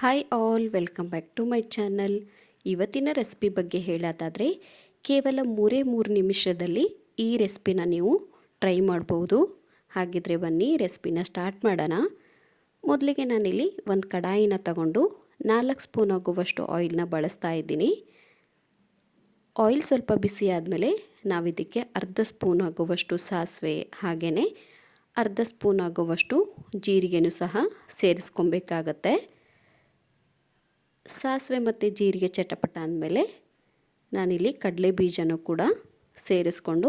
Hi all, welcome back to my channel. ಇವತ್ತಿನ recipe ಬಗ್ಗೆ ಹೇಳೋದಾದರೆ ಕೇವಲ 3 ನಿಮಿಷದಲ್ಲಿ ಈ ರೆಸಿಪಿನ ನೀವು ಟ್ರೈ ಮಾಡ್ಬೋದು. ಹಾಗಿದ್ರೆ ಬನ್ನಿ ರೆಸಿಪಿನ ಸ್ಟಾರ್ಟ್ ಮಾಡೋಣ. ಮೊದಲಿಗೆ ನಾನಿಲ್ಲಿ ಒಂದು ಕಡಾಯಿನ ತಗೊಂಡು 4 ಸ್ಪೂನ್ ಆಗುವಷ್ಟು ಆಯಿಲ್ನ ಬಳಸ್ತಾ ಇದ್ದೀನಿ. ಆಯಿಲ್ ಸ್ವಲ್ಪ ಬಿಸಿ ಆದಮೇಲೆ ನಾವಿದಕ್ಕೆ ಅರ್ಧ ಸ್ಪೂನ್ ಆಗುವಷ್ಟು ಸಾಸಿವೆ ಹಾಗೆಯೇ ಅರ್ಧ ಸ್ಪೂನ್ ಆಗುವಷ್ಟು ಜೀರಿಗೆನೂ ಸಹ ಸೇರಿಸ್ಕೊಬೇಕಾಗತ್ತೆ. ಸಾಸಿವೆ ಮತ್ತು ಜೀರಿಗೆ ಚಟಪಟ ಅಂದಮೇಲೆ ನಾನಿಲ್ಲಿ ಕಡಲೆ ಬೀಜನೂ ಕೂಡ ಸೇರಿಸ್ಕೊಂಡು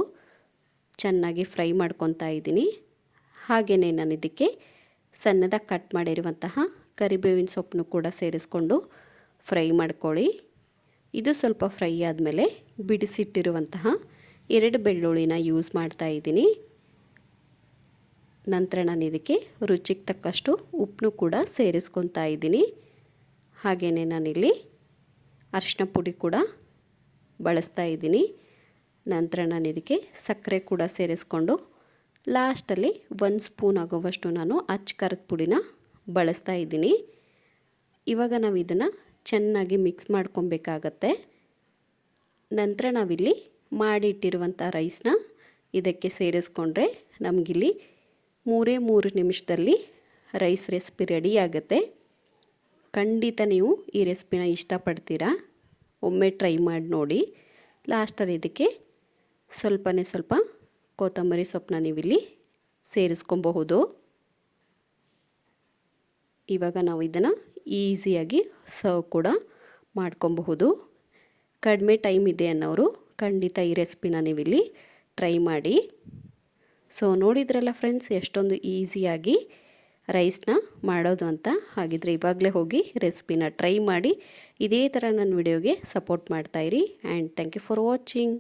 ಚೆನ್ನಾಗಿ ಫ್ರೈ ಮಾಡ್ಕೊತಾ ಇದ್ದೀನಿ. ಹಾಗೆಯೇ ನಾನು ಇದಕ್ಕೆ ಸಣ್ಣದಾಗಿ ಕಟ್ ಮಾಡಿರುವಂತಹ ಕರಿಬೇವಿನ ಸೊಪ್ಪನ್ನು ಕೂಡ ಸೇರಿಸ್ಕೊಂಡು ಫ್ರೈ ಮಾಡ್ಕೊಳ್ಳಿ. ಇದು ಸ್ವಲ್ಪ ಫ್ರೈ ಆದಮೇಲೆ ಬಿಡಿಸಿಟ್ಟಿರುವಂತಹ 2 ಬೆಳ್ಳುಳ್ಳಿನ ಯೂಸ್ ಮಾಡ್ತಾ ಇದ್ದೀನಿ. ನಂತರ ನಾನು ಇದಕ್ಕೆ ರುಚಿಗೆ ತಕ್ಕಷ್ಟು ಉಪ್ಪನ್ನು ಕೂಡ ಸೇರಿಸ್ಕೊತಾ ಇದ್ದೀನಿ. ಹಾಗೆಯೇ ನಾನಿಲ್ಲಿ ಅರಿಶಿನ ಪುಡಿ ಕೂಡ ಬಳಸ್ತಾ ಇದ್ದೀನಿ. ನಂತರ ನಾನು ಇದಕ್ಕೆ ಸಕ್ಕರೆ ಕೂಡ ಸೇರಿಸ್ಕೊಂಡು ಲಾಸ್ಟಲ್ಲಿ 1 ಸ್ಪೂನ್ ಆಗುವಷ್ಟು ನಾನು ಅಚ್ಚ ಖಾರದ ಪುಡಿನ ಬಳಸ್ತಾ ಇದ್ದೀನಿ. ಇವಾಗ ನಾವು ಇದನ್ನು ಚೆನ್ನಾಗಿ ಮಿಕ್ಸ್ ಮಾಡ್ಕೊಬೇಕಾಗತ್ತೆ. ನಂತರ ನಾವಿಲ್ಲಿ ಮಾಡಿಟ್ಟಿರುವಂಥ ರೈಸ್ನ ಇದಕ್ಕೆ ಸೇರಿಸ್ಕೊಂಡ್ರೆ ನಮಗಿಲ್ಲಿ 3 ನಿಮಿಷದಲ್ಲಿ ರೈಸ್ ರೆಸಿಪಿ ರೆಡಿ ಆಗುತ್ತೆ. ಖಂಡಿತ ನೀವು ಈ ರೆಸಿಪಿನ ಇಷ್ಟಪಡ್ತೀರಾ. ಒಮ್ಮೆ ಟ್ರೈ ಮಾಡಿ ನೋಡಿ. ಲಾಸ್ಟಲ್ಲಿ ಇದಕ್ಕೆ ಸ್ವಲ್ಪ ಕೊತ್ತಂಬರಿ ಸೊಪ್ಪನ್ನ ನೀವಿಲ್ಲಿ ಸೇರಿಸ್ಕೊಬಹುದು. ಇವಾಗ ನಾವು ಇದನ್ನು ಈಸಿಯಾಗಿ ಸರ್ವ್ ಕೂಡ ಮಾಡ್ಕೊಬಹುದು. ಕಡಿಮೆ ಟೈಮ್ ಇದೆ ಅನ್ನೋರು ಖಂಡಿತ ಈ ರೆಸಿಪಿನ ನೀವಿಲ್ಲಿ ಟ್ರೈ ಮಾಡಿ. ಸೊ ನೋಡಿದ್ರಲ್ಲ ಫ್ರೆಂಡ್ಸ್, ಎಷ್ಟೊಂದು ಈಸಿಯಾಗಿ ರೈಸ್ನ ಮಾಡೋದು ಅಂತ. ಹಾಗಿದ್ರೆ ಇವಾಗಲೇ ಹೋಗಿ ರೆಸಿಪಿನ ಟ್ರೈ ಮಾಡಿ. ಇದೇ ಥರ ನನ್ನ ವಿಡಿಯೋಗೆ ಸಪೋರ್ಟ್ ಮಾಡ್ತಾಯಿರಿ. And thank you for watching.